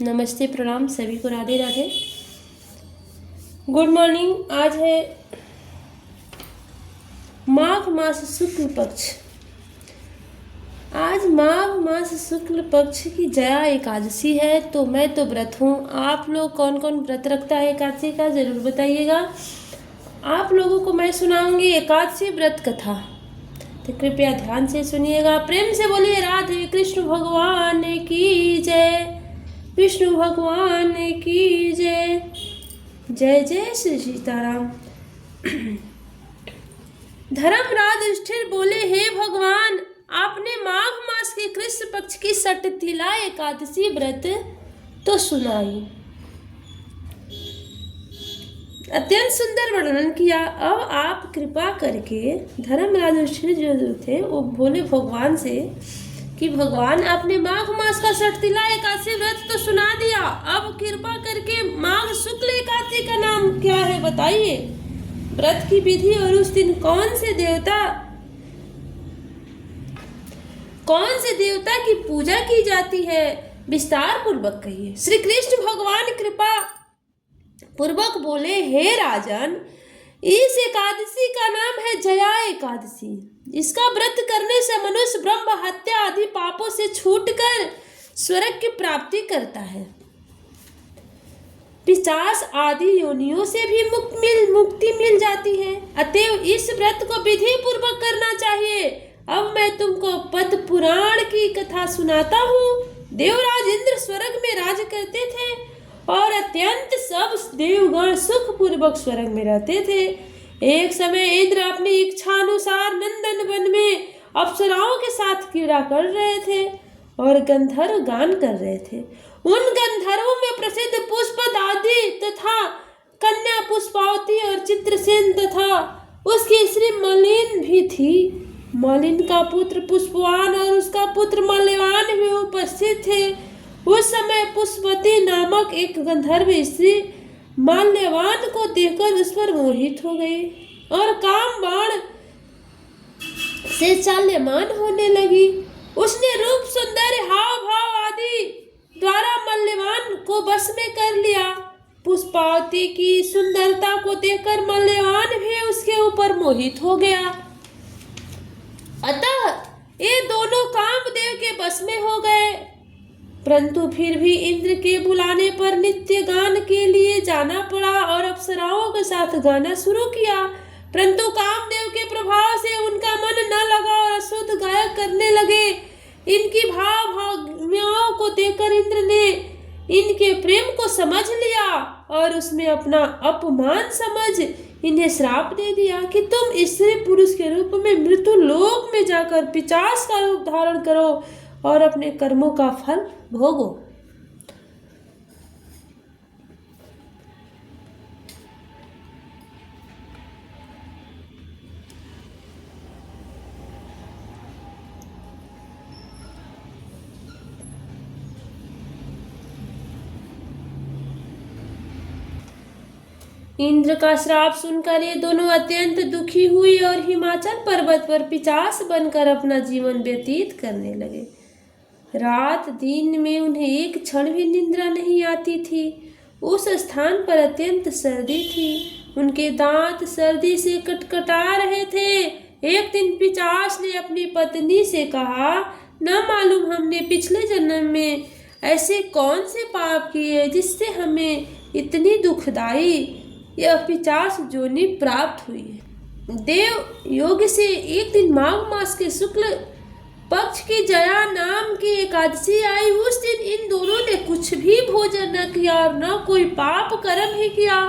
नमस्ते, प्रणाम सभी को, राधे राधे। Good morning. आज है माघ मास शुक्ल पक्ष। आज माघ मास शुक्ल पक्ष की जया एकादशी है। तो मैं तो व्रत हूँ। आप लोग कौन कौन व्रत रखता है एकादशी का, जरूर बताइएगा। आप लोगों को मैं सुनाऊंगी एकादशी व्रत कथा, तो कृपया ध्यान से सुनिएगा। प्रेम से बोलिए राधे कृष्ण भगवान की जय, विष्णु भगवान की जय। जय जय श्री सीताराम। धर्मराज युधिष्ठिर बोले, हे भगवान, आपने माघ मास के कृष्ण पक्ष की सटतिला एकादशी व्रत तो सुनाई, अत्यंत सुंदर वर्णन किया। अब आप कृपा करके, धर्मराज युधिष्ठिर जो थे वो बोले भगवान से कि भगवान, आपने माघ मास का सटतिला एकादशी व्रत तो सुना दिया, अब कृपा करके माघ शुक्ल एकादशी का नाम क्या है बताइए। व्रत की विधि और उस दिन कौन से देवता की पूजा की जाती है, विस्तार पूर्वक कहिए। श्री कृष्ण भगवान कृपा पूर्वक बोले, हे राजन, इस एकादशी का नाम है जया एकादशी। इसका व्रत करने से मनुष्य ब्रह्म हत्या आदि पापों से छूटकर स्वर्ग की प्राप्ति करता है, पिशाच आदि योनियों से भी मुक्ति मिल जाती है। अतएव इस व्रत को विधि पूर्वक करना चाहिए। अब मैं तुमको पद्म पुराण की कथा सुनाता हूँ। देवराज इंद्र स्वर्ग में राज करते थे और अत्यंत सब देवगण सुख पूर्वक स्वर्ग में रहते थे। एक समय इंद्र अपनी इच्छानुसार नंदन वन में अप्सराओं के साथ क्रीड़ा कर रहे थे और गंधर्व गान कर रहे थे। उन गंधर्वों में प्रसिद्ध पुष्पदादी तथा कन्या पुष्पावती और चित्रसेन तथा उसकी स्त्री मलिन भी थी। मलिन का पुत्र पुष्पवान और उसका पुत्र मल्यवान भी उपस्थित थे। उस समय पुष्पवती नामक एक गंधर्व स्त्री माल्यवान को देखकर उस पर मोहित हो गई और काम बाण से चाल्यमान होने लगी। उसने रूप, सौंदर्य, हाव भाव आदि द्वारा मल्यवान को बस में कर लिया। पुष्पावती की सुंदरता को देखकर मल्यवान भी उसके ऊपर मोहित हो गया। अतः ये दोनों कामदेव के बस में हो गए। परंतु फिर भी इंद्र के बुलाने पर नित्य गान के लिए जाना पड़ा और अप्सराओं के साथ गाना शुरू किया। परंतु कामदेव के प्रभाव से उनका मन न लगा और अशुद्ध गायक करने लगे। इनकी भावनाओं को देखकर इंद्र ने इनके प्रेम को समझ लिया और उसमें अपना अपमान समझ इन्हें श्राप दे दिया कि तुम स्त्री पुरुष के रूप में मृत्यु लोक में जाकर पिशाच का रूप धारण करो और अपने कर्मों का फल भोगो। इंद्र का श्राप सुनकर ये दोनों अत्यंत दुखी हुई और हिमाचल पर्वत पर पिशाच बनकर अपना जीवन व्यतीत करने लगे। रात दिन में उन्हें एक क्षण भी निद्रा नहीं आती थी। उस स्थान पर अत्यंत सर्दी थी। उनके दांत सर्दी से कटकटा रहे थे। एक दिन पिशाच ने अपनी पत्नी से कहा, न मालूम हमने पिछले जन्म में ऐसे कौन से पाप किए जिससे हमें इतनी दुखदाई यह पिशाच जोनि प्राप्त हुई है। देव योग से एक दिन माघ मास के शुक्ल पक्ष की जया नाम की एकादशी आई। उस दिन इन दोनों ने कुछ भी भोजन न किया और न कोई पाप कर्म ही किया,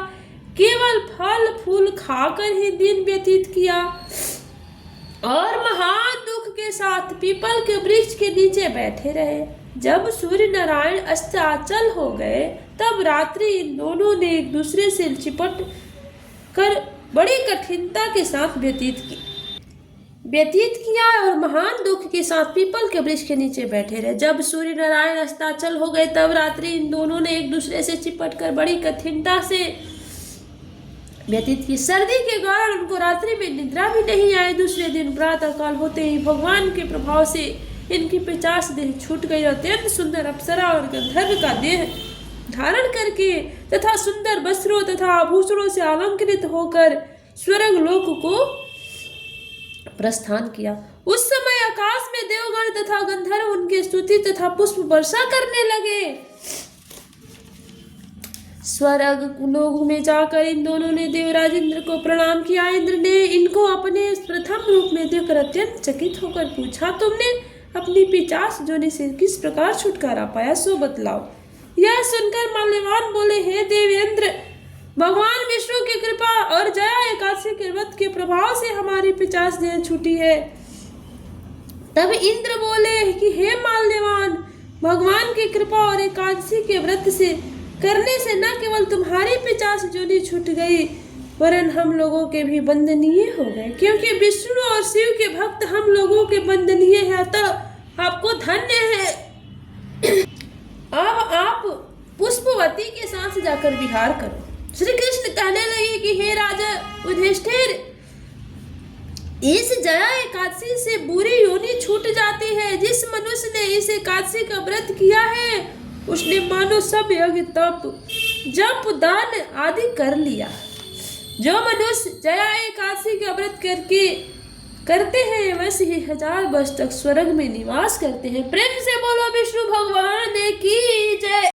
केवल फल फूल खाकर ही दिन व्यतीत किया और महान दुख के साथ पीपल के वृक्ष के नीचे बैठे रहे। जब सूर्य नारायण अस्ताचल हो गए तब रात्रि इन दोनों ने एक दूसरे से चिपट कर बड़ी कठिनता के साथ व्यतीत किया और महान दुख के साथ पीपल के वृक्ष के नीचे बैठे रहे। जब सूर्य नारायण अस्ताचल हो गए तब रात्रि इन दोनों ने एक दूसरे से चिपट कर बड़ी कठिनता से व्यतीत की। सर्दी के कारण उनको रात्रि में निद्रा भी नहीं आई। दूसरे दिन प्रातः काल होते ही भगवान के प्रभाव से इनकी 50 देह छूट गई। अत्यंत सुंदर अप्सरा और गंधर्व का देह धारण करके तथा सुंदर वस्त्रों तथा आभूषणों से अलंकृत होकर स्वर्ग लोक को प्रस्थान किया। उस समय आकाश में देवगण तथा गंधर्व उनके स्तुति तथा पुष्प वर्षा करने लगे। स्वर्ग लोक में जाकर इन दोनों ने देवराज इंद्र को प्रणाम किया। इंद्र ने इनको अपने प्रथम रूप में देखकर अत्यंत चकित होकर पूछा, तुमने अपनी 50 जोनि से किस प्रकार छुटकारा पाया, सो बतलाओ। यह सुनकर माल्यवान बोले, हे देवेंद्र, भगवान विष्णु की कृपा और जया एकादशी के व्रत के प्रभाव से हमारी 50 देह छूटी है। तब इंद्र बोले कि हे माल्यवान, भगवान की कृपा और एकादशी के व्रत से करने से न केवल तुम्हारी 50 जोनी छूट गई, वरन हम लोगों के भी बंदनीय हो गए, क्योंकि विष्णु और शिव के भक्त हम लोगों के बंदनीय है। अतः आपको धन्य है। अब आप पुष्पवती के साथ जाकर विहार करो। श्री कृष्ण कहने लगे कि हे राजा युधिष्ठिर, इस जया एकादशी से बुरी योनि छूट जाती है। जिस मनुष्य ने इस एकादशी का व्रत किया है, उसने मानो सब यज्ञ तप जप दान आदि कर लिया। जो मनुष्य जया एकादशी का व्रत करते हैं, वैसे ही 1000 वर्ष तक स्वर्ग में निवास करते हैं। प्रेम से बोलो विष्णु भगवान की जय।